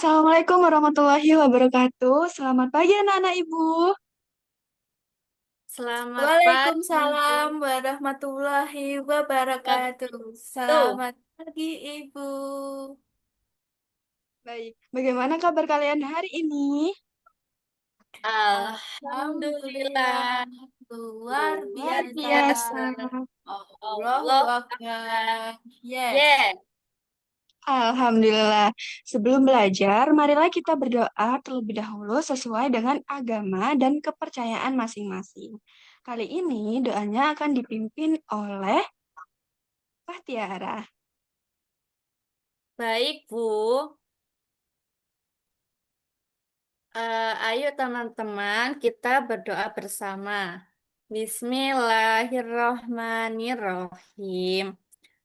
Assalamualaikum warahmatullahi wabarakatuh. Selamat pagi anak-anak ibu. Selamat pagi, Waalaikumsalam warahmatullahi wabarakatuh. Ibu. Selamat pagi, Ibu. Baik, bagaimana kabar kalian hari ini? Alhamdulillah, Alhamdulillah. luar Luar biasa. biasa. Allahu Allah Akbar. Yes. yeah. Alhamdulillah. Sebelum belajar, marilah kita berdoa terlebih dahulu sesuai dengan agama dan kepercayaan masing-masing. Kali ini doanya akan dipimpin oleh Pak Tiara. Baik, Bu. Ayo teman-teman, kita berdoa bersama. Bismillahirrohmanirrohim.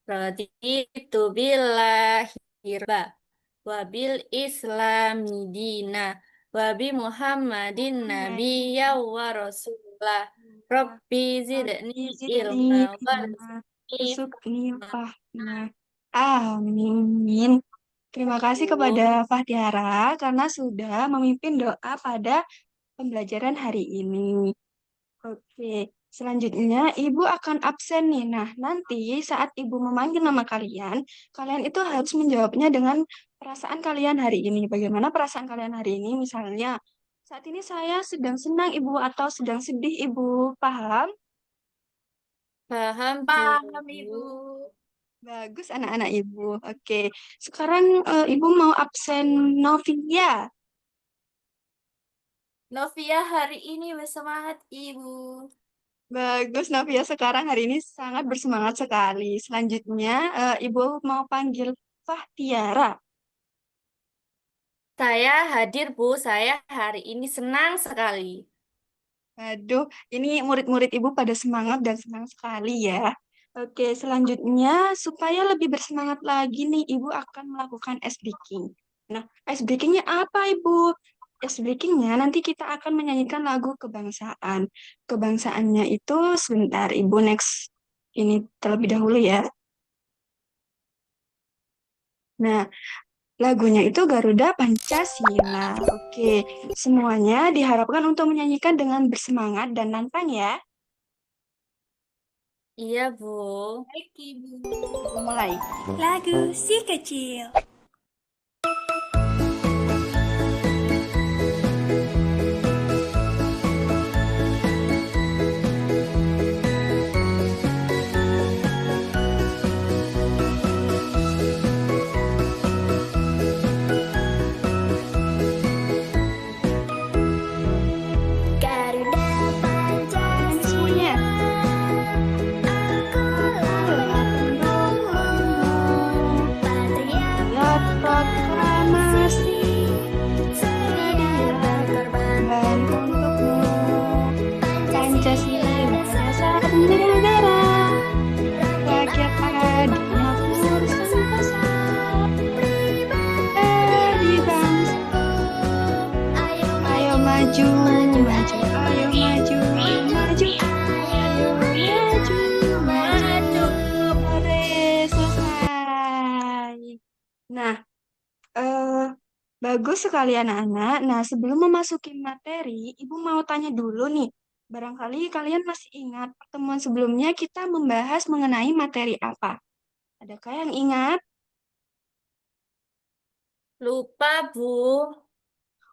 Raditu billahi rabba, wabil islami dina, wabi Muhammadin nabiyya wa rasulah. Rabbi zidni Rabbi ilma zidni ilma, warzuqni warzuqni fahma. fahma. Amin. Terima kasih kepada Bu. Fahtiara karena sudah memimpin doa pada pembelajaran hari ini. Oke, selanjutnya Ibu akan absen nih. Nah, nanti saat Ibu memanggil nama kalian, kalian itu harus menjawabnya dengan perasaan kalian hari ini. Bagaimana perasaan kalian hari ini? Misalnya, saat ini saya sedang senang Ibu atau sedang sedih Ibu. Paham? Paham, Paham, Ibu. Bu. Bagus anak-anak Ibu. Oke, sekarang Ibu mau absen Novia. Novia hari ini bersemangat, Ibu. Bagus, Novia sekarang hari ini sangat bersemangat sekali. Selanjutnya, Ibu mau panggil Fahtiara. Saya hadir, Bu. Saya hari ini senang sekali. Aduh, ini murid-murid Ibu pada semangat dan senang sekali ya. Oke, selanjutnya supaya lebih bersemangat lagi nih, Ibu akan melakukan ice breaking. Nah, ice breakingnya apa, Ibu? Ice breakingnya nanti kita akan menyanyikan lagu kebangsaan. Kebangsaannya itu sebentar, Ibu next ini terlebih dahulu ya. Nah, lagunya itu Garuda Pancasila. Oke, semuanya diharapkan untuk menyanyikan dengan bersemangat dan lantang ya. Iya, Bu. Baik, Ibu. Ibu mulai. Lagu si kecil. Garuda Ini semuanya. Pancasila, Itulah pendukungmu. Patria Lihat proklamasi. sedia Sedia berkorban berkorban untukmu. untukmu. Pancasila Pancasila dasar dasar negara. rakyat Rakyat adil, adil makmur makmur sentosa. sentosa. Pribadi Di bangsa. bangsaku, ayo Ayo maju, maju, maju, maju, ayo maju, maju. Ayo maju, maju. maju. Hore, selesai. Nah, eh, bagus sekali anak-anak. Nah, sebelum memasuki materi, Ibu mau tanya dulu nih. Barangkali kalian masih ingat pertemuan sebelumnya kita membahas mengenai materi apa? Adakah yang ingat? Lupa, Bu.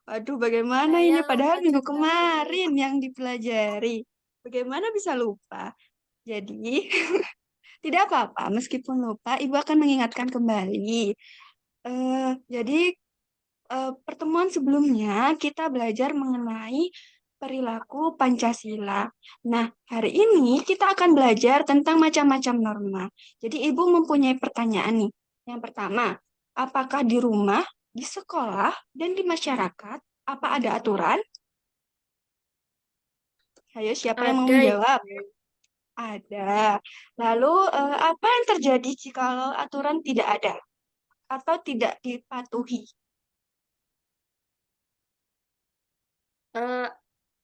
Waduh, bagaimana Saya ini? Padahal lupa minggu juga, Bu. kemarin yang dipelajari. Bagaimana bisa lupa? Jadi, tidak apa-apa. Meskipun lupa, Ibu akan mengingatkan kembali. Jadi, pertemuan sebelumnya kita belajar mengenai perilaku Pancasila. Nah, hari ini kita akan belajar tentang macam-macam norma. Jadi, Ibu mempunyai pertanyaan nih. Yang pertama, apakah di rumah, di sekolah, dan di masyarakat, apa ada aturan? Ayo, siapa yang mau Ada, menjawab? Ibu. Ada. Lalu, apa yang terjadi jika aturan tidak ada atau tidak dipatuhi? Eh,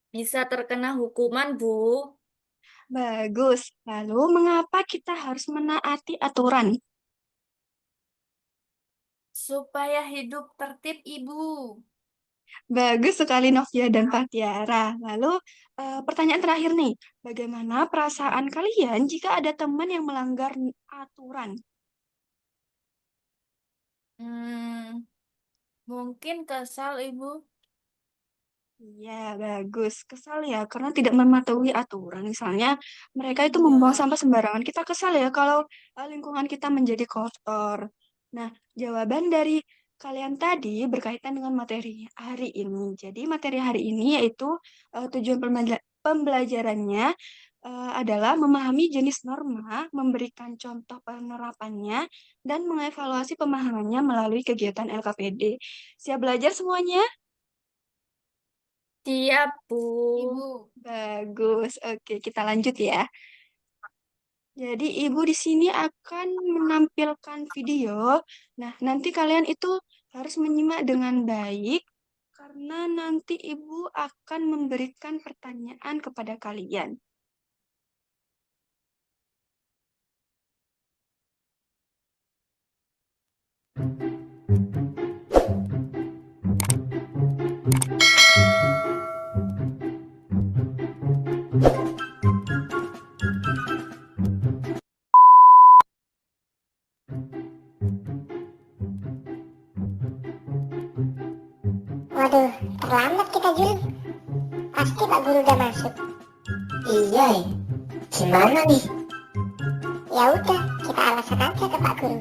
bisa terkena hukuman, Bu. Bagus. Lalu, mengapa kita harus menaati aturan? Supaya hidup tertib, Ibu. Bagus sekali Novia dan Fatiara. Lalu pertanyaan terakhir nih, bagaimana perasaan kalian jika ada teman yang melanggar aturan? Hmm, mungkin kesal, Ibu. Iya, bagus. Kesal ya, karena tidak mematuhi aturan. Misalnya, mereka itu membuang Iya. sampah sembarangan. Kita kesal ya kalau lingkungan kita menjadi kotor. Nah, jawaban dari kalian tadi berkaitan dengan materi hari ini. Jadi, materi hari ini yaitu tujuan pembelajarannya adalah memahami jenis norma, memberikan contoh penerapannya, dan mengevaluasi pemahamannya melalui kegiatan LKPD. Siap belajar semuanya? Siap, Bu. Ibu, bagus. Oke, kita lanjut ya. Jadi Ibu di sini akan menampilkan video. Nah, nanti kalian itu harus menyimak dengan baik karena nanti Ibu akan memberikan pertanyaan kepada kalian. Waduh, terlambat kita Jul. Pasti Pak Guru udah masuk. Iya, gimana nih? Ya udah, kita alasan aja ke Pak Guru.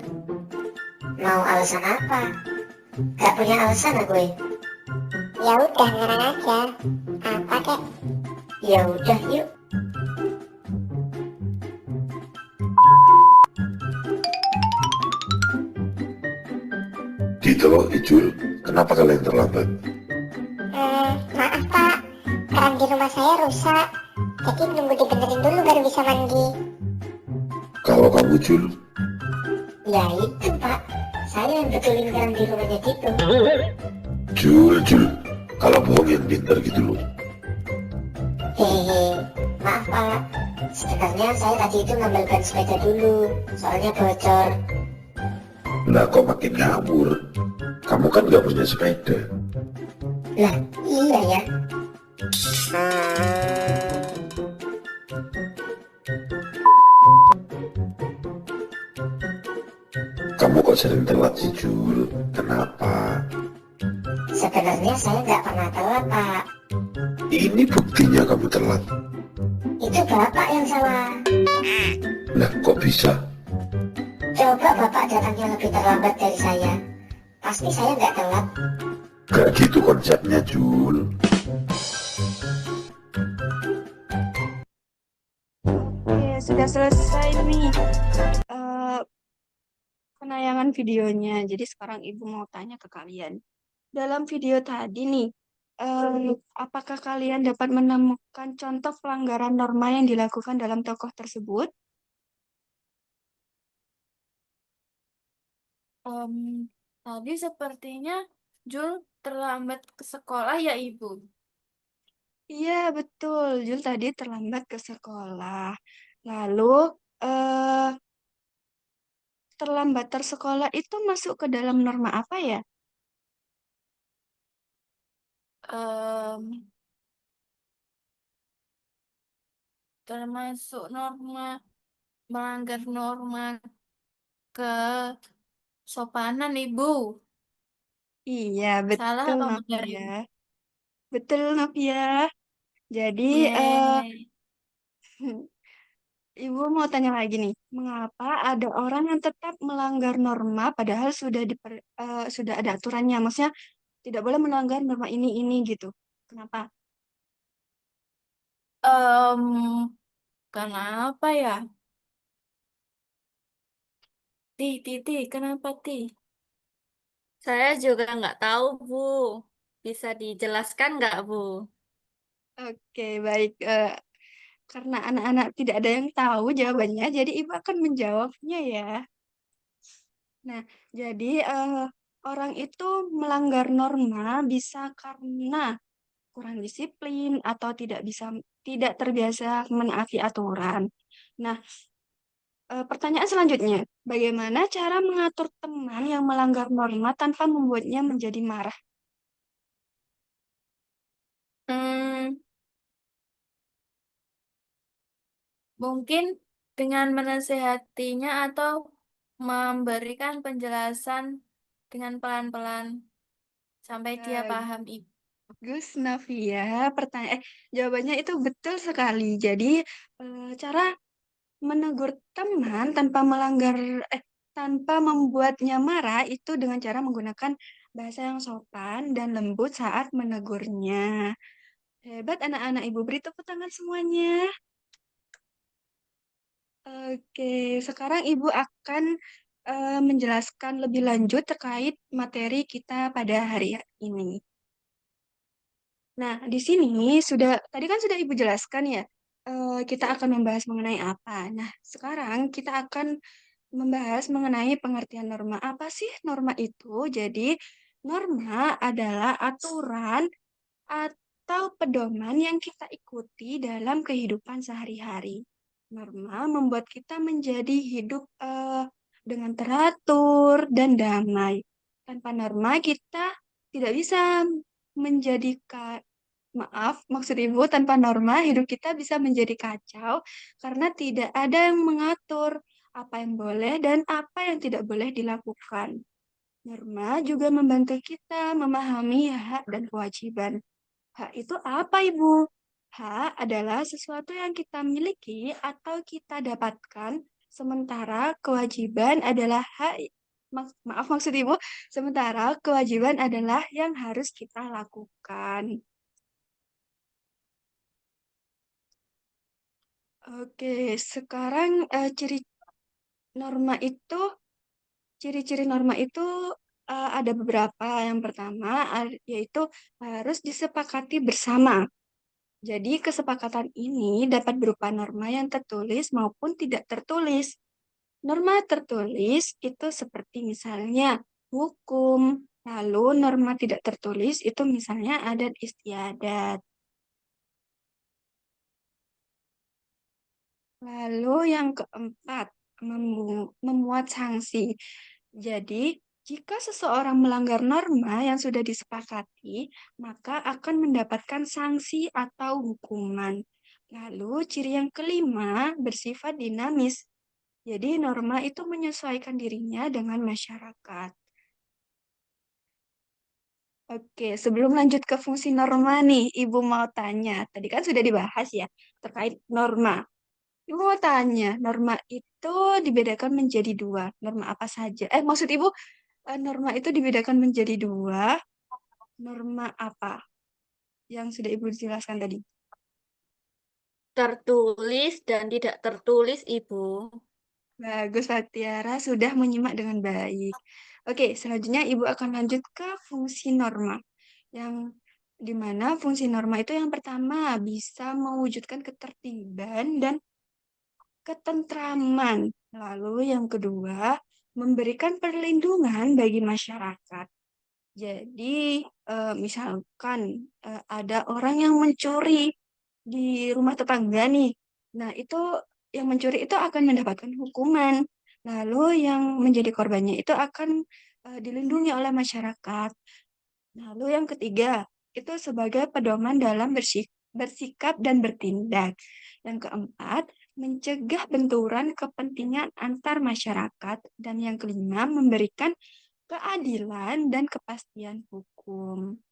Mau alasan apa? Gak punya alasan gue. Ya udah, ngarang aja. Apa kek? Ya udah yuk. Gitu loh, Ijul. Kenapa kalian terlambat? Maaf Pak, keran di rumah saya rusak. Jadi nunggu dibenerin dulu baru bisa mandi. Kalau kamu, Jul, Ya itu Pak, saya yang betulin keran di rumahnya gitu. Jul. Kalau bohong yang pintar gitu loh. Hehehe, maaf Pak. Sebenarnya saya tadi itu ngambil ban sepeda dulu, soalnya bocor. Nah, kok makin ngawur? Kamu kan gak punya sepeda. Lah, iya ya. Kamu kok sering telat sih, Jul? Kenapa? Sebenarnya saya nggak pernah telat Pak. Ini buktinya kamu telat. Itu Bapak yang salah. Nah, kok bisa? Coba Bapak datangnya lebih terlambat dari saya. Pasti saya nggak telat. Gak gitu konsepnya, Jul. Oke, sudah selesai nih penayangan videonya. Jadi sekarang Ibu mau tanya ke kalian. Dalam video tadi nih, apakah kalian dapat menemukan contoh pelanggaran norma yang dilakukan dalam tokoh tersebut? Em, Tadi sepertinya Jul terlambat ke sekolah ya, Ibu. Iya, betul. Jul tadi terlambat ke sekolah. Lalu, eh, terlambat tersekolah itu masuk ke dalam norma apa ya? Em, Termasuk melanggar norma kesopanan, Ibu. Iya, Salah betul, apa benar, Novia. Ibu? Betul, Novia. Jadi, Yeay. Ibu mau tanya lagi nih, mengapa ada orang yang tetap melanggar norma padahal sudah ada aturannya? Maksudnya tidak boleh melanggar norma ini gitu. Kenapa? Em, Kenapa ya? Kenapa, Ti? Saya juga nggak tahu, Bu. Bisa dijelaskan nggak, Bu? Oke, baik. Karena anak-anak tidak ada yang tahu jawabannya, jadi Ibu akan menjawabnya ya. Nah, jadi orang itu melanggar norma bisa karena kurang disiplin atau tidak terbiasa menaati aturan. Nah, Pertanyaan selanjutnya, bagaimana cara mengatur teman yang melanggar norma tanpa membuatnya menjadi marah? Hmm, Mungkin dengan menasehatinya atau memberikan penjelasan dengan pelan-pelan sampai dia paham Ibu. Bagus, Navia. Jawabannya itu betul sekali. Jadi, cara menegur teman tanpa membuatnya marah itu dengan cara menggunakan bahasa yang sopan dan lembut saat menegurnya. Hebat anak-anak Ibu, beri tepuk tangan semuanya. Oke, sekarang Ibu akan menjelaskan lebih lanjut terkait materi kita pada hari ini. Nah, di sini tadi kan sudah Ibu jelaskan ya, kita akan membahas mengenai apa. Nah, sekarang kita akan membahas mengenai pengertian norma. Apa sih norma itu? Jadi, norma adalah aturan atau pedoman yang kita ikuti dalam kehidupan sehari-hari. Norma membuat kita menjadi hidup dengan teratur dan damai. Tanpa norma kita tidak bisa menjadi maaf, maksud Ibu tanpa norma hidup kita bisa menjadi kacau karena tidak ada yang mengatur apa yang boleh dan apa yang tidak boleh dilakukan. Norma juga membantu kita memahami hak dan kewajiban. Hak itu apa, Ibu? Hak adalah sesuatu yang kita miliki atau kita dapatkan, sementara kewajiban adalah maaf maksud Ibu, sementara kewajiban adalah yang harus kita lakukan. Oke, sekarang norma itu, ciri-ciri norma itu ada beberapa. Yang pertama yaitu harus disepakati bersama. Jadi, kesepakatan ini dapat berupa norma yang tertulis maupun tidak tertulis. Norma tertulis itu seperti misalnya hukum, lalu norma tidak tertulis itu misalnya adat istiadat. Lalu yang keempat, memuat sanksi. Jadi, jika seseorang melanggar norma yang sudah disepakati, maka akan mendapatkan sanksi atau hukuman. Lalu, ciri yang kelima bersifat dinamis. Jadi, norma itu menyesuaikan dirinya dengan masyarakat. Oke, sebelum lanjut ke fungsi norma nih, Ibu mau tanya. Tadi kan sudah dibahas ya, terkait norma. Ibu mau tanya, norma itu dibedakan menjadi dua. Norma apa saja? Maksud Ibu, norma itu dibedakan menjadi dua. Norma apa yang sudah Ibu jelaskan tadi? Tertulis dan tidak tertulis, Ibu. Bagus, Fatiara sudah menyimak dengan baik. Oke, selanjutnya Ibu akan lanjut ke fungsi norma. Yang dimana fungsi norma itu yang pertama bisa mewujudkan ketertiban dan ketentraman. Lalu yang kedua, memberikan perlindungan bagi masyarakat. Jadi, misalkan ada orang yang mencuri di rumah tetangga nih. Nah, itu yang mencuri itu akan mendapatkan hukuman. Lalu yang menjadi korbannya itu akan dilindungi oleh masyarakat. Lalu yang ketiga, itu sebagai pedoman dalam bersikap dan bertindak. Yang keempat, mencegah benturan kepentingan antar masyarakat. Dan yang kelima, memberikan keadilan dan kepastian hukum.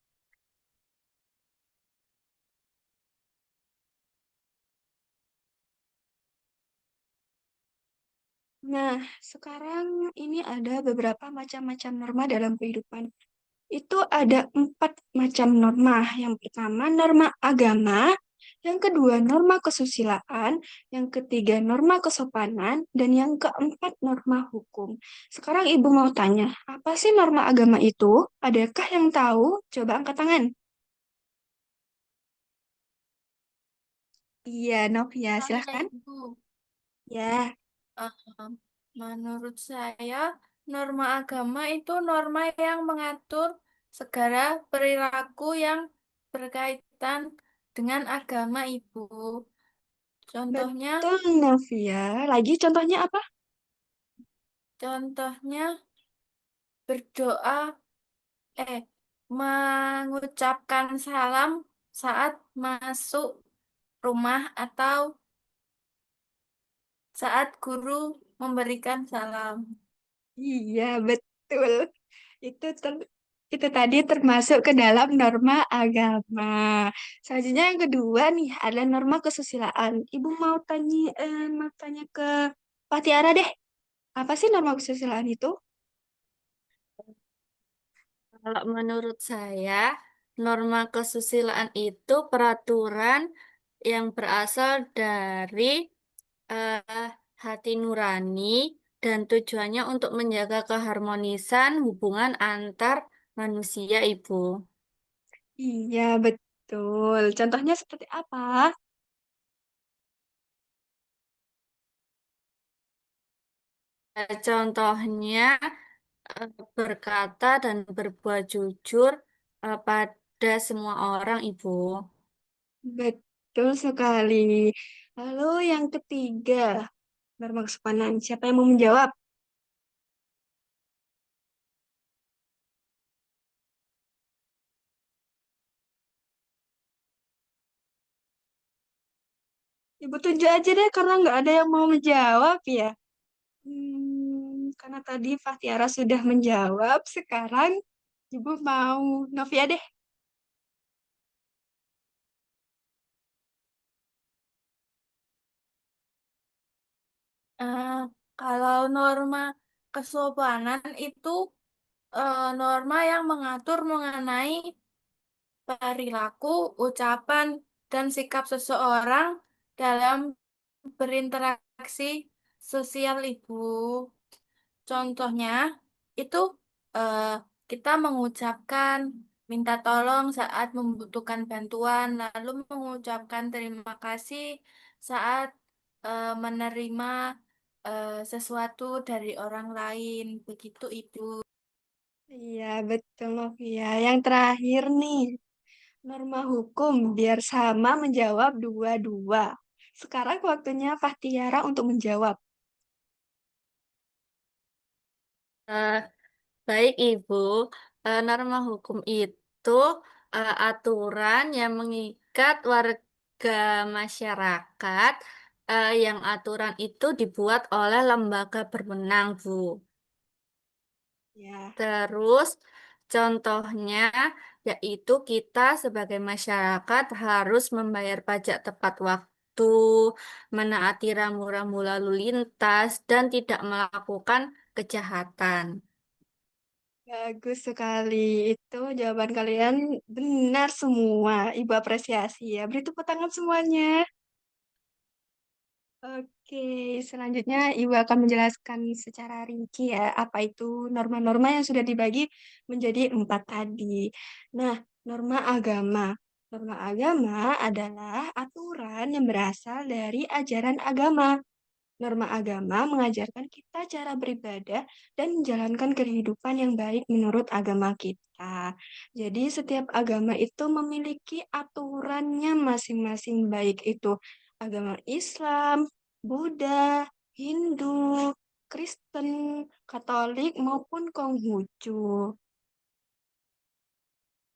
Nah, sekarang ini ada beberapa macam-macam norma dalam kehidupan. Itu ada 4 macam norma. Yang pertama, norma agama. Yang kedua, norma kesusilaan. Yang ketiga, norma kesopanan. Dan yang keempat, norma hukum. Sekarang Ibu mau tanya, apa sih norma agama itu? Adakah yang tahu? Coba angkat tangan. Iya, Novia, Soalnya, silahkan. Ibu, Ya, eh, menurut saya, norma agama itu norma yang mengatur segala perilaku yang berkaitan dengan agama, Ibu. Contohnya, Betul, Novia. Lagi contohnya apa? contohnya berdoa, eh, mengucapkan salam saat masuk rumah atau saat guru memberikan salam. Iya, betul. Itu itu tadi termasuk ke dalam norma agama. Selanjutnya yang kedua nih, ada norma kesusilaan. Ibu mau tanya ke Pak Tiara deh. Apa sih norma kesusilaan itu? Kalau menurut saya, norma kesusilaan itu peraturan yang berasal dari eh, hati nurani dan tujuannya untuk menjaga keharmonisan hubungan antar manusia, Ibu. Iya, betul. Contohnya seperti apa? Contohnya berkata dan berbuat jujur pada semua orang, Ibu. Betul sekali. Lalu yang ketiga, norma kesopanan. Siapa yang mau menjawab? Ibu tunjuk aja deh karena nggak ada yang mau menjawab ya. Karena tadi Fahtiara sudah menjawab, sekarang Ibu mau Novia deh. Eh, Kalau norma kesopanan itu norma yang mengatur mengenai perilaku, ucapan, dan sikap seseorang dalam berinteraksi sosial, Ibu. Contohnya itu eh, kita mengucapkan minta tolong saat membutuhkan bantuan, lalu mengucapkan terima kasih saat menerima sesuatu dari orang lain. Begitu, Ibu. Iya, betul Novia. Yang terakhir nih, norma hukum biar sama menjawab dua-dua. Sekarang waktunya Fahtiara untuk menjawab. Eh, Baik, Ibu. Norma hukum itu aturan yang mengikat warga masyarakat, yang aturan itu dibuat oleh lembaga berwenang, Bu. Ya, Terus, contohnya yaitu kita sebagai masyarakat harus membayar pajak tepat waktu, menaati rambu-rambu lalu lintas, dan tidak melakukan kejahatan. bagus sekali. Itu jawaban kalian benar semua. Ibu apresiasi ya. Beri tepuk tangan semuanya. Oke, selanjutnya Ibu akan menjelaskan secara rinci ya, apa itu norma-norma yang sudah dibagi menjadi empat tadi. Nah, norma agama. Norma agama adalah aturan yang berasal dari ajaran agama. Norma agama mengajarkan kita cara beribadah dan menjalankan kehidupan yang baik menurut agama kita. Jadi setiap agama itu memiliki aturannya masing-masing, baik itu agama Islam, Buddha, Hindu, Kristen, Katolik maupun Konghucu.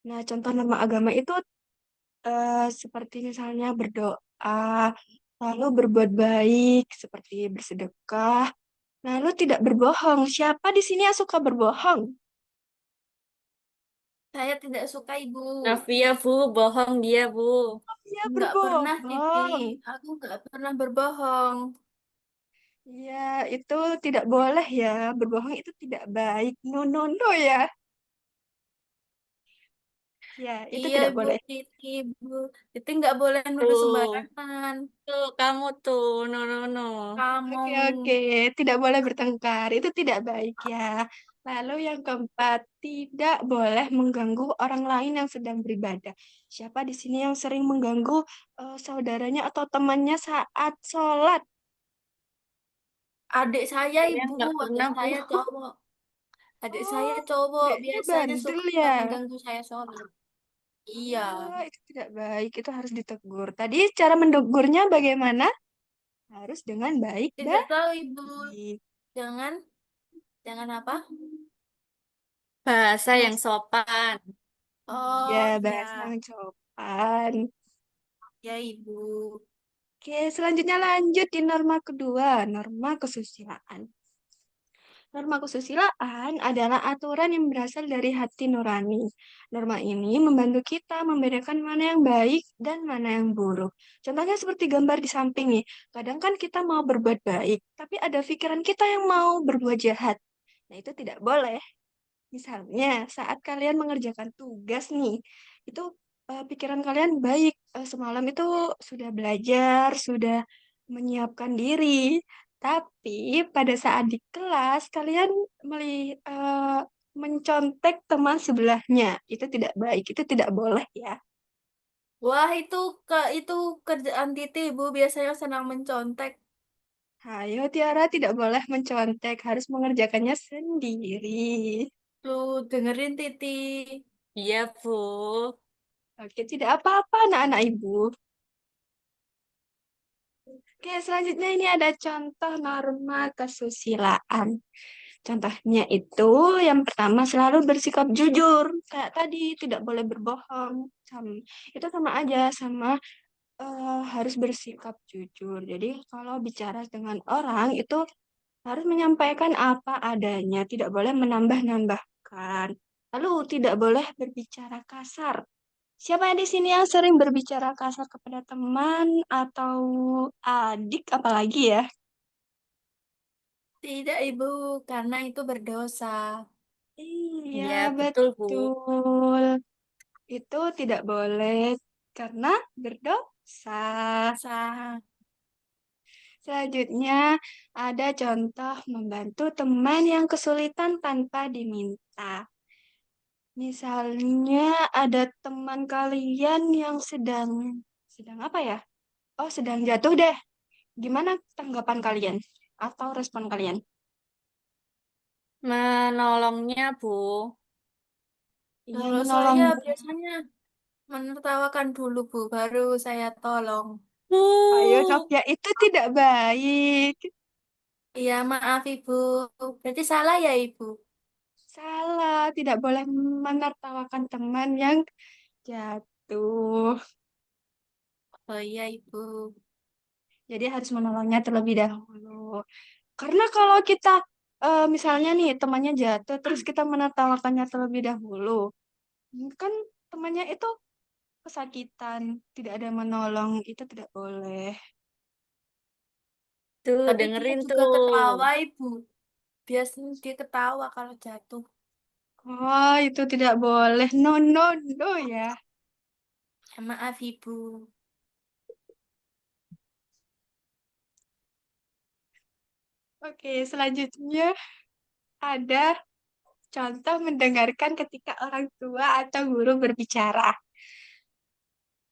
Nah, contoh norma agama itu seperti misalnya berdoa, lalu berbuat baik, seperti bersedekah, lalu tidak berbohong. Siapa di sini yang suka berbohong? Saya tidak suka, Ibu. Rafia, Bu, bohong dia, Bu. Ya, Nggak pernah, Titi. berbohong. Aku nggak pernah berbohong. Ya, itu tidak boleh ya. Berbohong itu tidak baik. No, no, no ya. Ya, itu Iya, tidak Ibu boleh. Titi, Bu. Titi nggak boleh nuduh Tuh, sembarangan. tuh kamu tuh, no no no. Kamu, Oke, oke. Tidak boleh bertengkar. Itu tidak baik ya. Lalu yang keempat, tidak boleh mengganggu orang lain yang sedang beribadah. Siapa di sini yang sering mengganggu saudaranya atau temannya saat sholat? adik saya, Saya Ibu. nggak Adik pernah, Bu. saya cowok. Adik Oh, saya cowok adiknya biasanya bandel suka ya. mengganggu saya sholat. Iya. Itu tidak baik, itu harus ditegur. Tadi cara mendegurnya bagaimana? Harus dengan baik Tidak dan tahu, Ibu. baik. Jangan, jangan apa? Bahasa Ya, yang sopan. ya Oh, bahasa ya. yang sopan. Ya, Ibu. Oke, selanjutnya lanjut di norma kedua, norma kesusilaan. Norma kesusilaan adalah aturan yang berasal dari hati nurani. Norma ini membantu kita membedakan mana yang baik dan mana yang buruk. Contohnya seperti gambar di samping nih. Kadang kan kita mau berbuat baik, tapi ada pikiran kita yang mau berbuat jahat. Nah, itu tidak boleh. Misalnya, saat kalian mengerjakan tugas nih, itu pikiran kalian baik. Semalam itu sudah belajar, sudah menyiapkan diri. Tapi pada saat di kelas, kalian mencontek teman sebelahnya. Itu tidak baik, itu tidak boleh ya. Wah, itu kerjaan Titi, Ibu biasanya senang mencontek. Ayo, Tiara tidak boleh mencontek, harus mengerjakannya sendiri. Lu dengerin Titi. Iya, Bu. Oke, tidak apa-apa anak-anak ibu. Oke, selanjutnya ini ada contoh norma kesusilaan. Contohnya itu yang pertama selalu bersikap jujur. Kayak tadi tidak boleh berbohong. Itu sama aja sama harus bersikap jujur. Jadi kalau bicara dengan orang itu harus menyampaikan apa adanya, tidak boleh menambah-nambahkan. Lalu tidak boleh berbicara kasar. Siapa yang di sini yang sering berbicara kasar kepada teman atau adik apalagi ya? Tidak, Ibu, karena itu berdosa. Iya, Iya, betul, Bu. betul. Itu tidak boleh karena berdosa. Sah. Selanjutnya ada contoh membantu teman yang kesulitan tanpa diminta. Misalnya ada teman kalian yang sedang apa ya? Oh, sedang jatuh deh. Gimana tanggapan kalian atau respon kalian? Menolongnya, Bu. Iya, Kalau saya menolongnya. biasanya menertawakan dulu, Bu, baru saya tolong. Ayo, Bu. Sofia, itu tidak baik. Iya, maaf, Ibu. Berarti salah ya, Ibu? Salah, tidak boleh menertawakan teman yang jatuh. Oh iya, Ibu. Jadi harus menolongnya terlebih dahulu. Karena kalau kita misalnya nih temannya jatuh terus kita menertawakannya terlebih dahulu, kan temannya itu kesakitan, tidak ada yang menolong, itu tidak boleh. Tuh, Tapi dia dengerin juga tuh. ketawa, Ibu. Biasanya dia ketawa kalau jatuh. Oh, itu tidak boleh. No, no, no ya. Ya, maaf, Ibu. Oke, selanjutnya ada contoh mendengarkan ketika orang tua atau guru berbicara.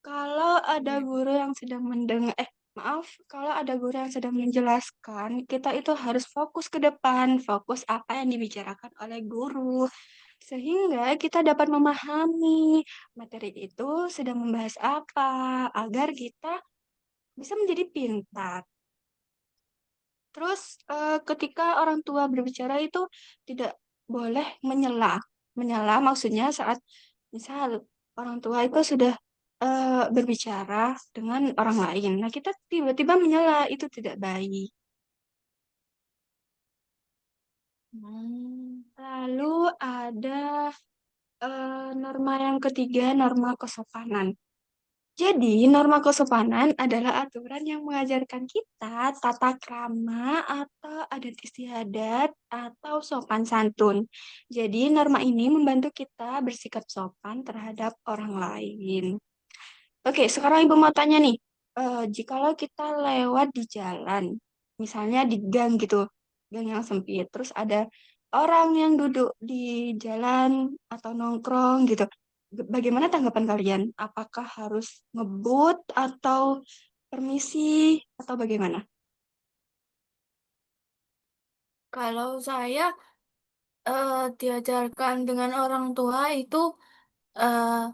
Kalau ada Iya. guru yang sedang mendengar, maaf, kalau ada guru yang sedang menjelaskan, kita itu harus fokus ke depan, fokus apa yang dibicarakan oleh guru, sehingga kita dapat memahami materi itu sedang membahas apa, agar kita bisa menjadi pintar. Terus ketika orang tua berbicara itu tidak boleh menyela. Menyela maksudnya saat misal orang tua itu sudah berbicara dengan orang lain. Nah, kita tiba-tiba menyela itu tidak baik. Hmm. Lalu ada norma yang ketiga, norma kesopanan. Jadi, norma kesopanan adalah aturan yang mengajarkan kita tata krama atau adat istiadat atau sopan santun. Jadi, norma ini membantu kita bersikap sopan terhadap orang lain. Oke, sekarang Ibu mau tanya nih, jikalau kita lewat di jalan, misalnya di gang gitu, gang yang sempit, terus ada orang yang duduk di jalan atau nongkrong gitu, bagaimana tanggapan kalian? Apakah harus ngebut atau permisi atau bagaimana? Kalau saya diajarkan dengan orang tua itu eh,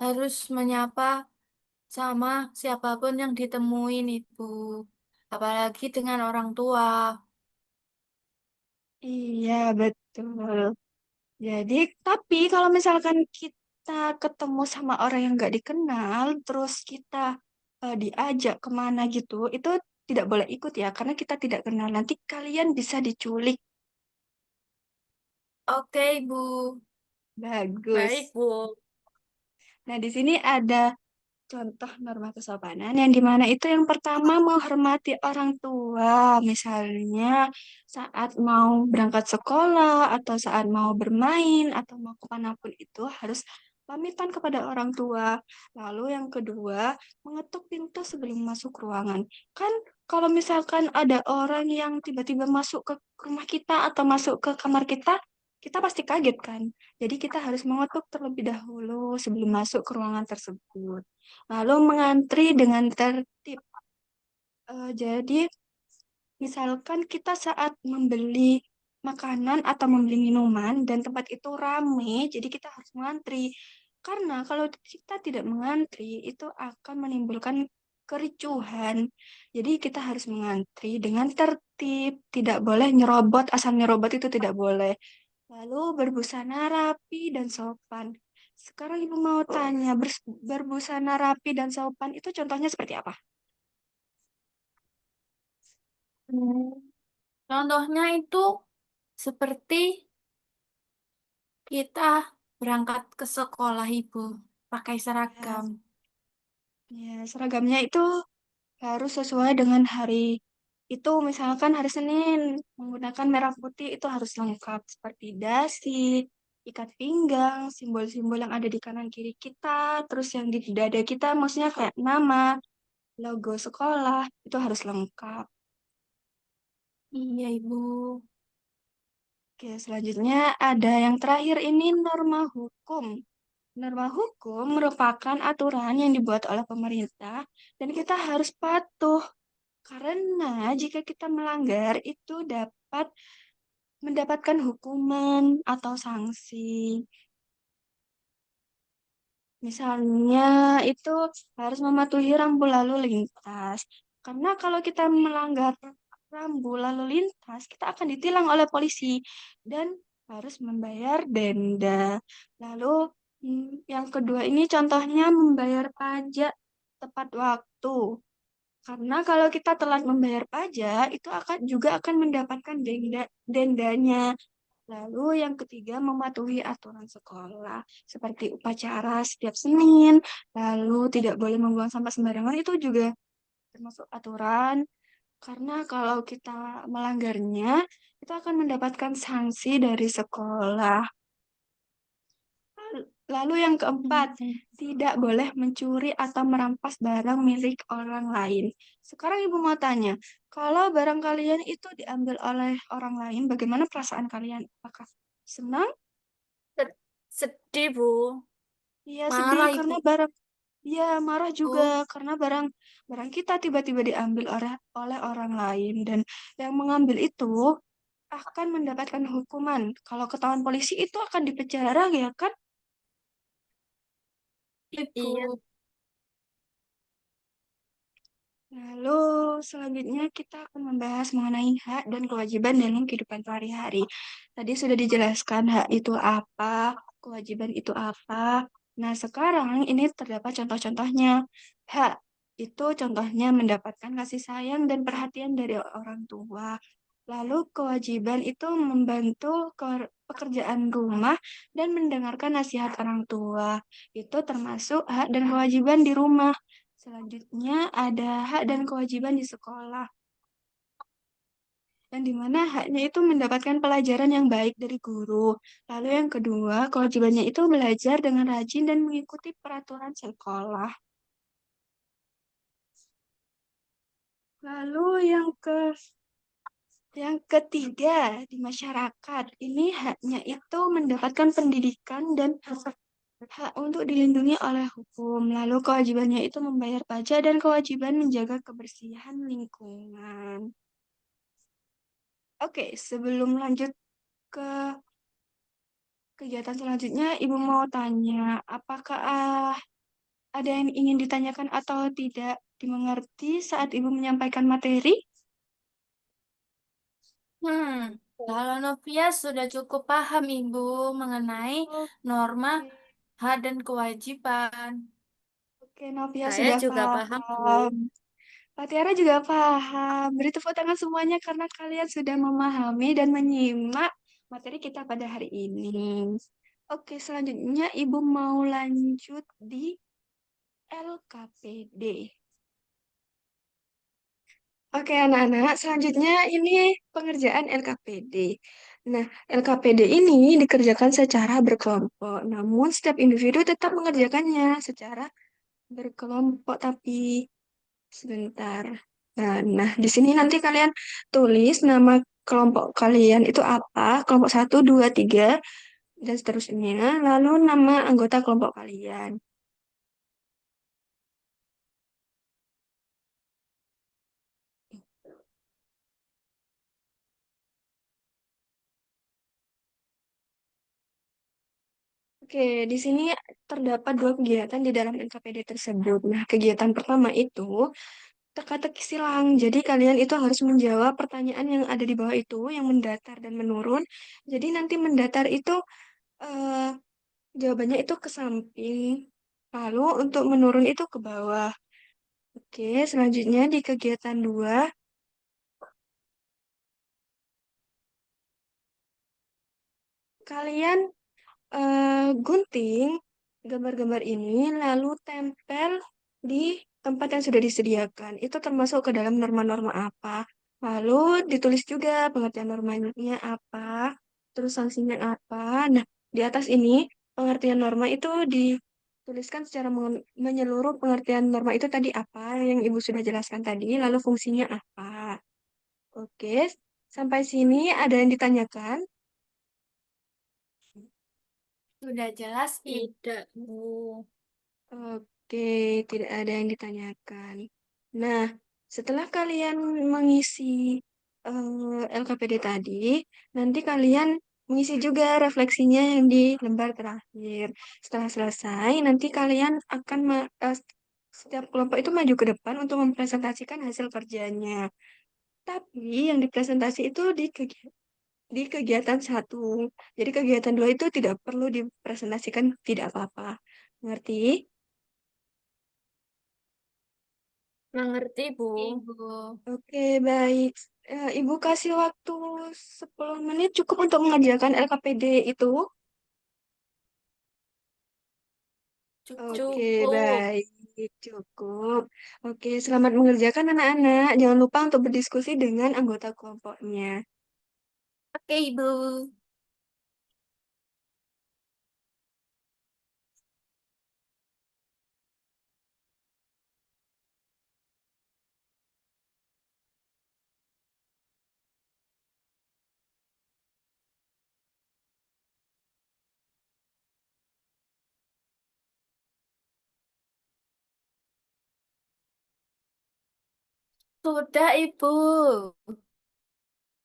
harus menyapa sama siapapun yang ditemuin, Ibu. Apalagi dengan orang tua. Iya, betul. Jadi, tapi kalau misalkan kita ketemu sama orang yang nggak dikenal, terus kita diajak kemana gitu, itu tidak boleh ikut ya, karena kita tidak kenal. Nanti kalian bisa diculik. Oke, Ibu. Baik, Bagus. Bu. Nah, di sini ada contoh norma kesopanan yang dimana itu yang pertama menghormati orang tua, misalnya saat mau berangkat sekolah atau saat mau bermain atau mau kemanapun itu harus pamitan kepada orang tua. Lalu yang kedua, mengetuk pintu sebelum masuk ruangan. Kan kalau misalkan ada orang yang tiba-tiba masuk ke rumah kita atau masuk ke kamar kita pasti kaget kan. Jadi kita harus mengetuk terlebih dahulu sebelum masuk ke ruangan tersebut. Lalu mengantri dengan tertib. Jadi, misalkan kita saat membeli makanan atau membeli minuman dan tempat itu ramai, jadi kita harus mengantri. Karena kalau kita tidak mengantri, itu akan menimbulkan kericuhan. Jadi kita harus mengantri dengan tertib, tidak boleh nyerobot, asal nyerobot itu tidak boleh. Lalu berbusana rapi dan sopan. Sekarang Ibu mau tanya, berbusana rapi dan sopan itu contohnya seperti apa? Hmm, Contohnya itu seperti kita berangkat ke sekolah, Ibu, pakai Ya, seragam. seragamnya itu harus sesuai dengan hari itu. Misalkan hari Senin menggunakan merah putih itu harus lengkap seperti dasi, ikat pinggang, simbol-simbol yang ada di kanan kiri kita, terus yang di dada kita maksudnya kayak nama, logo sekolah itu harus lengkap. Iya, Ibu. Oke, selanjutnya ada yang terakhir ini norma hukum. Norma hukum merupakan aturan yang dibuat oleh pemerintah dan kita harus patuh karena jika kita melanggar itu dapat mendapatkan hukuman atau sanksi. Misalnya itu harus mematuhi rambu lalu lintas. Karena kalau kita melanggar rambu lalu lintas, kita akan ditilang oleh polisi dan harus membayar denda. Lalu yang kedua ini contohnya membayar pajak tepat waktu. Karena kalau kita telat membayar pajak, itu juga akan mendapatkan dendanya. Lalu yang ketiga, mematuhi aturan sekolah, seperti upacara setiap Senin, lalu tidak boleh membuang sampah sembarangan, itu juga termasuk aturan, karena kalau kita melanggarnya, itu akan mendapatkan sanksi dari sekolah. Lalu yang keempat, tidak boleh mencuri atau merampas barang milik orang lain. Sekarang Ibu mau tanya, kalau barang kalian itu diambil oleh orang lain, bagaimana perasaan kalian? Apakah senang? Sed- Sedih, Bu. Iya, sedih Marah, karena Ibu. barang, ya marah juga Oh, karena barang barang kita tiba-tiba diambil oleh orang lain dan yang mengambil itu akan mendapatkan hukuman. Kalau ketahuan polisi itu akan dipenjara ya kan? Ibu. Iya. Lalu selanjutnya kita akan membahas mengenai hak dan kewajiban dalam kehidupan sehari-hari. Tadi sudah dijelaskan hak itu apa, kewajiban itu apa. Nah, sekarang ini terdapat contoh-contohnya. Hak itu contohnya mendapatkan kasih sayang dan perhatian dari orang tua. Lalu kewajiban itu membantu pekerjaan rumah dan mendengarkan nasihat orang tua. Itu termasuk hak dan kewajiban di rumah. Selanjutnya ada hak dan kewajiban di sekolah, yang dimana haknya itu mendapatkan pelajaran yang baik dari guru. Lalu yang kedua, kewajibannya itu belajar dengan rajin dan mengikuti peraturan sekolah. Lalu yang ketiga di masyarakat, ini haknya itu mendapatkan pendidikan dan hak untuk dilindungi oleh hukum. Lalu kewajibannya itu membayar pajak dan kewajiban menjaga kebersihan lingkungan. Oke, sebelum lanjut ke kegiatan selanjutnya Ibu mau tanya, apakah ada yang ingin ditanyakan atau tidak dimengerti saat Ibu menyampaikan materi? Hmm, kalau Novia sudah cukup paham Ibu mengenai norma, Oke, hak dan kewajiban. oke, Novia Saya sudah juga paham, Bu. paham. Pak Tiara juga paham. Beri tepuk tangan semuanya karena kalian sudah memahami dan menyimak materi kita pada hari ini. Oke, selanjutnya Ibu mau lanjut di LKPD. Oke, anak-anak, selanjutnya ini pengerjaan LKPD. Nah, LKPD ini dikerjakan secara berkelompok, namun setiap individu tetap mengerjakannya secara berkelompok, tapi sebentar. Nah, di sini nanti kalian tulis nama kelompok kalian itu apa, kelompok satu, 2, 3, dan seterusnya, lalu nama anggota kelompok kalian. Oke, di sini terdapat dua kegiatan di dalam NKPD tersebut. Nah, kegiatan pertama itu teka-teki silang. Jadi kalian itu harus menjawab pertanyaan yang ada di bawah itu, yang mendatar dan menurun. Jadi nanti mendatar itu eh, jawabannya itu ke samping. Lalu untuk menurun itu ke bawah. Oke, selanjutnya di kegiatan 2 kalian gunting gambar-gambar ini lalu tempel di tempat yang sudah disediakan. Itu termasuk ke dalam norma-norma apa. Lalu ditulis juga pengertian normanya apa, terus sanksinya apa. Nah, di atas ini pengertian norma itu dituliskan secara menyeluruh pengertian norma itu tadi apa yang Ibu sudah jelaskan tadi, lalu fungsinya apa. Oke, sampai sini ada yang ditanyakan? Sudah jelas Ibu. Tidak, Bu. Oke, tidak ada yang ditanyakan. Nah, setelah kalian mengisi LKPD tadi, nanti kalian mengisi juga refleksinya yang di lembar terakhir. Setelah selesai, nanti kalian akan setiap kelompok itu maju ke depan untuk mempresentasikan hasil kerjanya. Tapi yang dipresentasi itu di kegiatan satu. Jadi kegiatan dua itu tidak perlu dipresentasikan, tidak apa-apa. Ngerti? Mengerti, Bu. Ibu. Oke, baik. Ibu kasih waktu 10 menit cukup untuk mengerjakan LKPD itu. Oke, Cukup. baik. Cukup. Oke, selamat mengerjakan anak-anak. Jangan lupa untuk berdiskusi dengan anggota kelompoknya. Oke, Ibu. Sudah, Ibu.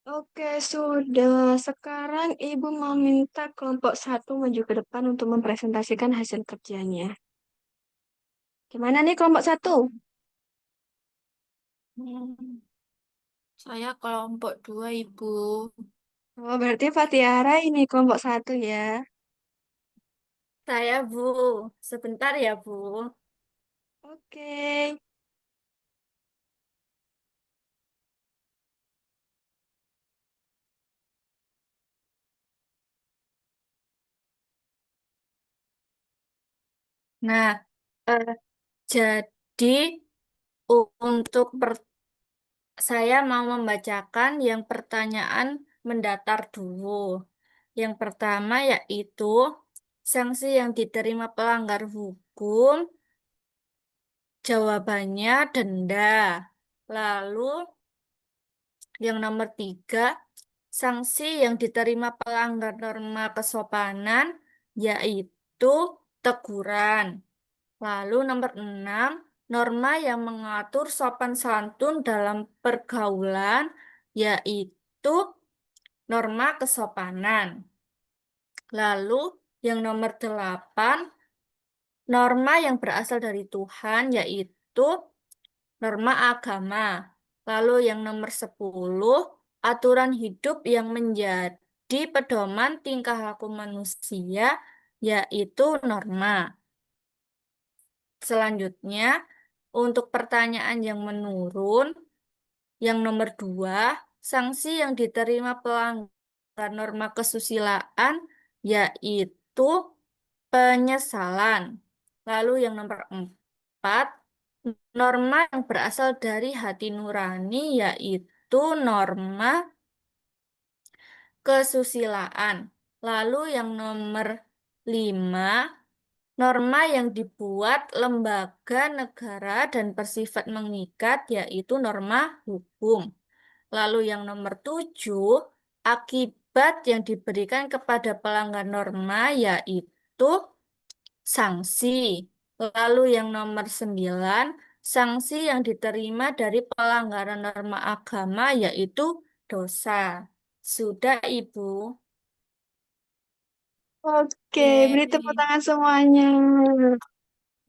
Oke, sudah. Sekarang Ibu mau minta kelompok satu maju ke depan untuk mempresentasikan hasil kerjanya. Gimana nih kelompok satu? Hmm, saya kelompok 2, Ibu. Oh, berarti Fatiara ini kelompok satu ya. Saya, Bu. Sebentar ya, Bu. Oke. Nah, eh, jadi untuk saya mau membacakan yang pertanyaan mendatar dulu. Yang pertama yaitu sanksi yang diterima pelanggar hukum, jawabannya denda. Lalu yang nomor 3, sanksi yang diterima pelanggar norma kesopanan yaitu teguran. Lalu nomor 6, norma yang mengatur sopan santun dalam pergaulan yaitu norma kesopanan. Lalu yang nomor 8, norma yang berasal dari Tuhan, yaitu norma agama. Lalu yang nomor 10, aturan hidup yang menjadi pedoman tingkah laku manusia, yaitu norma. Selanjutnya, untuk pertanyaan yang menurun, yang nomor 2, sanksi yang diterima pelanggar norma kesusilaan, yaitu penyesalan. Lalu yang nomor 4, norma yang berasal dari hati nurani, yaitu norma kesusilaan. Lalu yang nomor 5, norma yang dibuat lembaga negara dan bersifat mengikat, yaitu norma hukum. Lalu yang nomor 7, akibat yang diberikan kepada pelanggar norma, yaitu sanksi. Lalu yang nomor 9, sanksi yang diterima dari pelanggaran norma agama, yaitu dosa. Sudah, Ibu. Oke, beri tepuk Oke. tangan semuanya.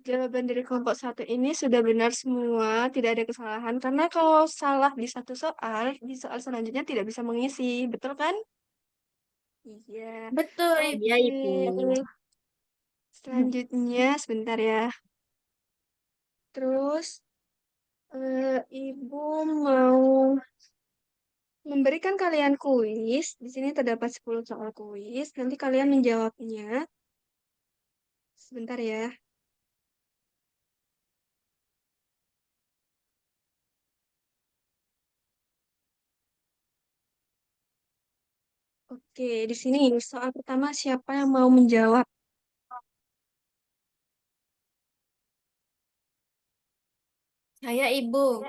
Jawaban dari kelompok satu ini sudah benar semua, tidak ada kesalahan. Karena kalau salah di satu soal, di soal selanjutnya tidak bisa mengisi. Betul kan? Iya. Betul, Ya, Oke. Ibu. Selanjutnya, sebentar ya. Terus, Ibu mau memberikan kalian kuis. Di sini terdapat 10 soal kuis. Nanti kalian menjawabnya. Sebentar ya. Oke, di sini soal pertama siapa yang mau menjawab? Saya Ibu.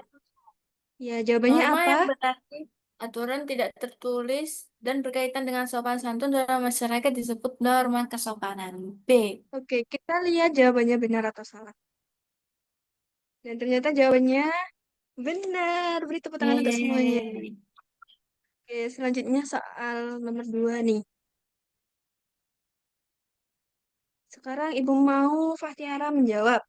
Ya, jawabannya Norma apa? yang berarti aturan tidak tertulis dan berkaitan dengan sopan santun dalam masyarakat disebut norma kesopanan. B. Oke, kita lihat jawabannya benar atau salah. Dan ternyata jawabannya benar. Beri tepuk tangan untuk semuanya. Yeay. Oke, selanjutnya soal nomor 2 nih. Sekarang Ibu mau Fahtiara menjawab.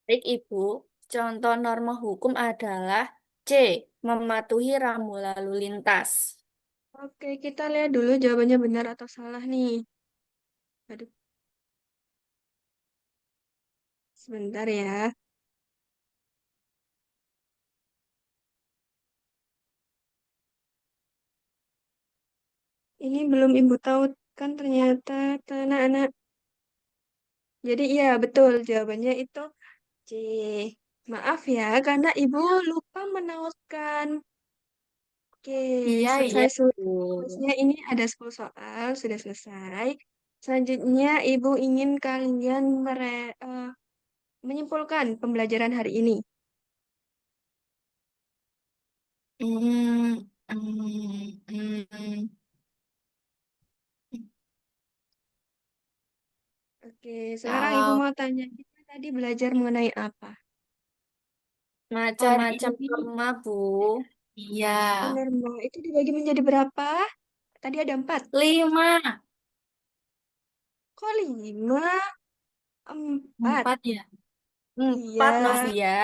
Baik, Ibu. Contoh norma hukum adalah C, mematuhi rambu lalu lintas. Oke, kita lihat dulu jawabannya benar atau salah nih. Aduh, sebentar ya. Ini belum Ibu tahu kan ternyata anak-anak. Jadi iya betul jawabannya itu C. Maaf ya karena Ibu lupa menautkan. Oke, Iya, iya. selesai Bu. kuisnya ini ada 10 soal, sudah selesai. Selanjutnya Ibu ingin kalian menyimpulkan pembelajaran hari ini. Hmm, hmm, hmm. Oke, sekarang Ibu Kalau mau tanya, kita tadi belajar mengenai apa? hari Macam-macam ini, norma, Bu. iya, Oh, normal. Itu dibagi menjadi berapa? Tadi ada 4. 5, Kok 5? 4. 4 ya. 4, Iya. Novia.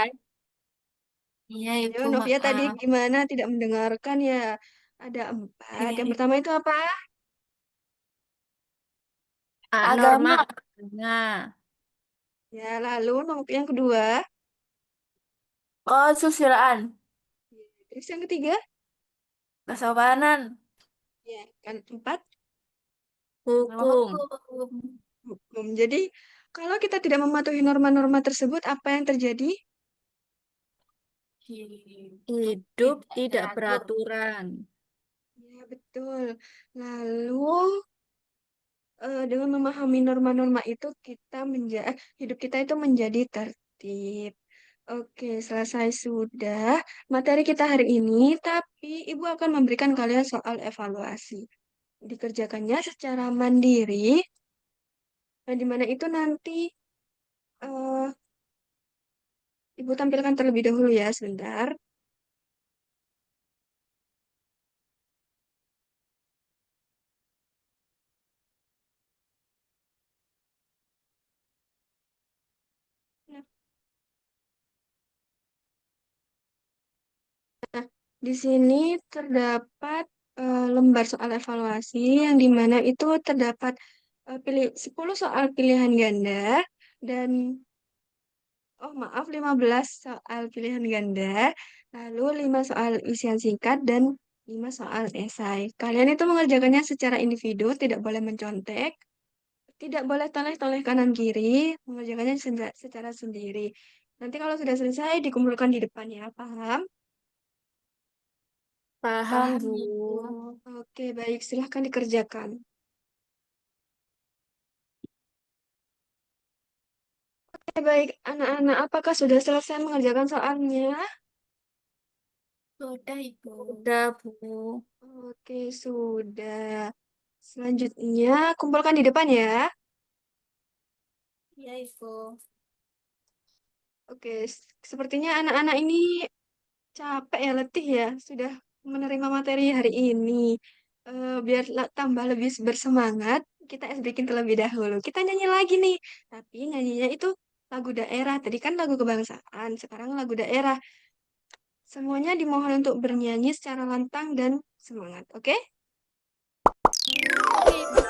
Iya, Yo, Ibu, Novia tadi maaf. gimana? Tidak mendengarkan ya? Ada 4. Yang pertama itu apa? Norma Agama, agama. Ya, lalu yang kedua. kesusilaan, Terus yang ketiga? kesopanan, Ya, kan 4. Hukum. hukum, Hukum. Jadi, kalau kita tidak mematuhi norma-norma tersebut, apa yang terjadi? hidup Hidup tidak tidak teratur. beraturan. Ya, betul. Lalu, dengan memahami norma-norma itu, hidup kita itu menjadi tertib. Oke, selesai sudah materi kita hari ini, tapi Ibu akan memberikan kalian soal evaluasi. Dikerjakannya secara mandiri, dan di mana itu nanti eh, Ibu tampilkan terlebih dahulu ya, sebentar. Di sini terdapat lembar soal evaluasi yang dimana itu terdapat 10 soal pilihan ganda dan oh maaf 15 soal pilihan ganda, lalu 5 soal isian singkat dan 5 soal esai. Kalian itu mengerjakannya secara individu, tidak boleh mencontek, tidak boleh toleh-toleh kanan kiri, mengerjakannya secara sendiri. Nanti kalau sudah selesai dikumpulkan di depan ya, paham? Paham, Paham, Bu. Ibu. Oke, baik, silahkan dikerjakan. Oke, baik, anak-anak, apakah sudah selesai mengerjakan soalnya? Sudah, Ibu. Udah, Bu. Oke, sudah. Selanjutnya, kumpulkan di depan ya. Ya, Ibu. Oke, sepertinya anak-anak ini capek ya, letih ya, sudah menerima materi hari ini. Biar tambah lebih bersemangat, kita es bikin terlebih dahulu. Kita nyanyi lagi nih, tapi nyanyinya itu lagu daerah. Tadi kan lagu kebangsaan, sekarang lagu daerah. Semuanya dimohon untuk bernyanyi secara lantang dan semangat, oke? Oke, Ibu.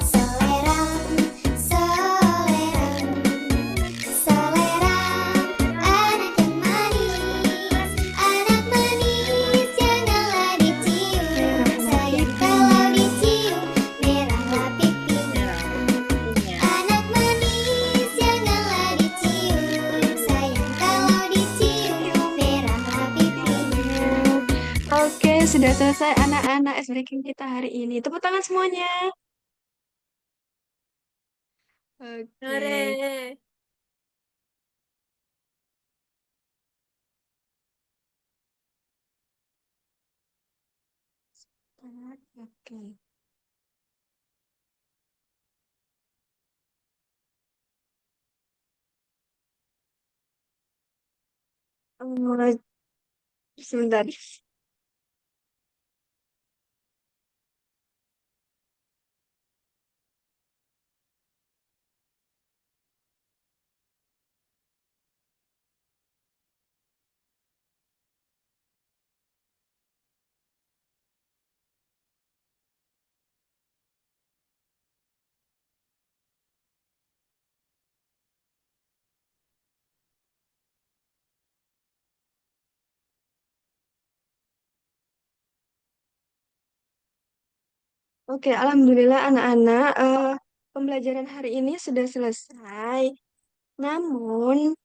Selera, selera, selera, anak manis janganlah dicium, sayang kalau dicium merahlah pipinya. Anak manis janganlah dicium, sayang kalau dicium merahlah pipinya. Oke, sudah selesai anak-anak ice breaking kita hari ini. Tepuk tangan semuanya. Oke. Hore. Oke. Sebentar. Oke, alhamdulillah anak-anak, pembelajaran hari ini sudah selesai. Namun,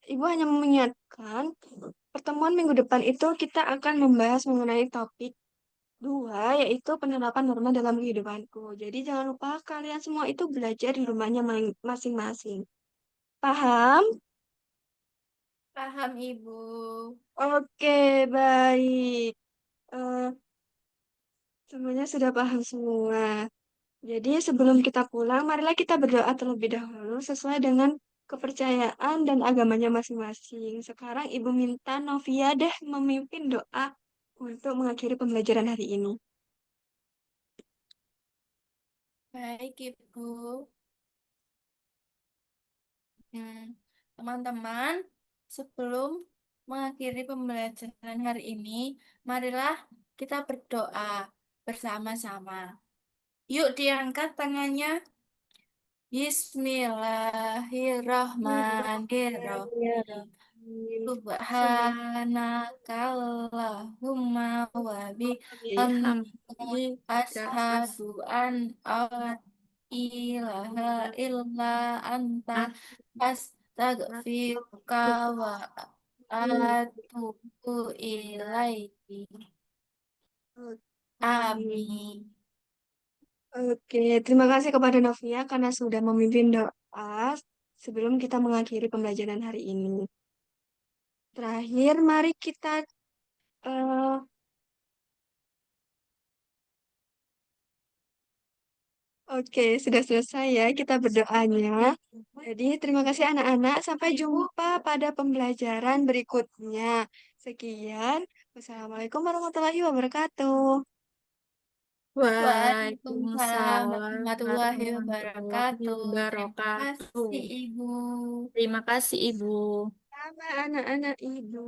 Ibu hanya mengingatkan pertemuan minggu depan itu kita akan membahas mengenai topik 2, yaitu penerapan norma dalam kehidupanku. Jadi jangan lupa kalian semua itu belajar di rumahnya masing-masing. Paham? Paham, Ibu. Oke, baik. Eh, semuanya sudah paham semua. Jadi sebelum kita pulang, marilah kita berdoa terlebih dahulu sesuai dengan kepercayaan dan agamanya masing-masing. Sekarang Ibu minta Novia deh memimpin doa untuk mengakhiri pembelajaran hari ini. Baik, Ibu. Hmm, Teman-teman, sebelum mengakhiri pembelajaran hari ini, marilah kita berdoa bersama-sama. Yuk diangkat tangannya. Bismillahirrahmanirrahim. Subhanakallahumma wa bihamdika asyhadu an la ilaha illa anta astaghfiruka wa atubu ilaiki. Amin. Oke, terima kasih kepada Novia karena sudah memimpin doa sebelum kita mengakhiri pembelajaran hari ini. Terakhir, mari kita eh, Oke, sudah selesai ya kita berdoanya. Jadi, terima kasih anak-anak. Sampai jumpa pada pembelajaran berikutnya. Sekian. Wassalamualaikum warahmatullahi wabarakatuh. Waalaikumsalam Waalaikumsalam warahmatullahi warahmatullahi wabarakatuh. Terima wabarakatuh. kasih, Ibu. Terima kasih, Ibu. Sama anak-anak Ibu.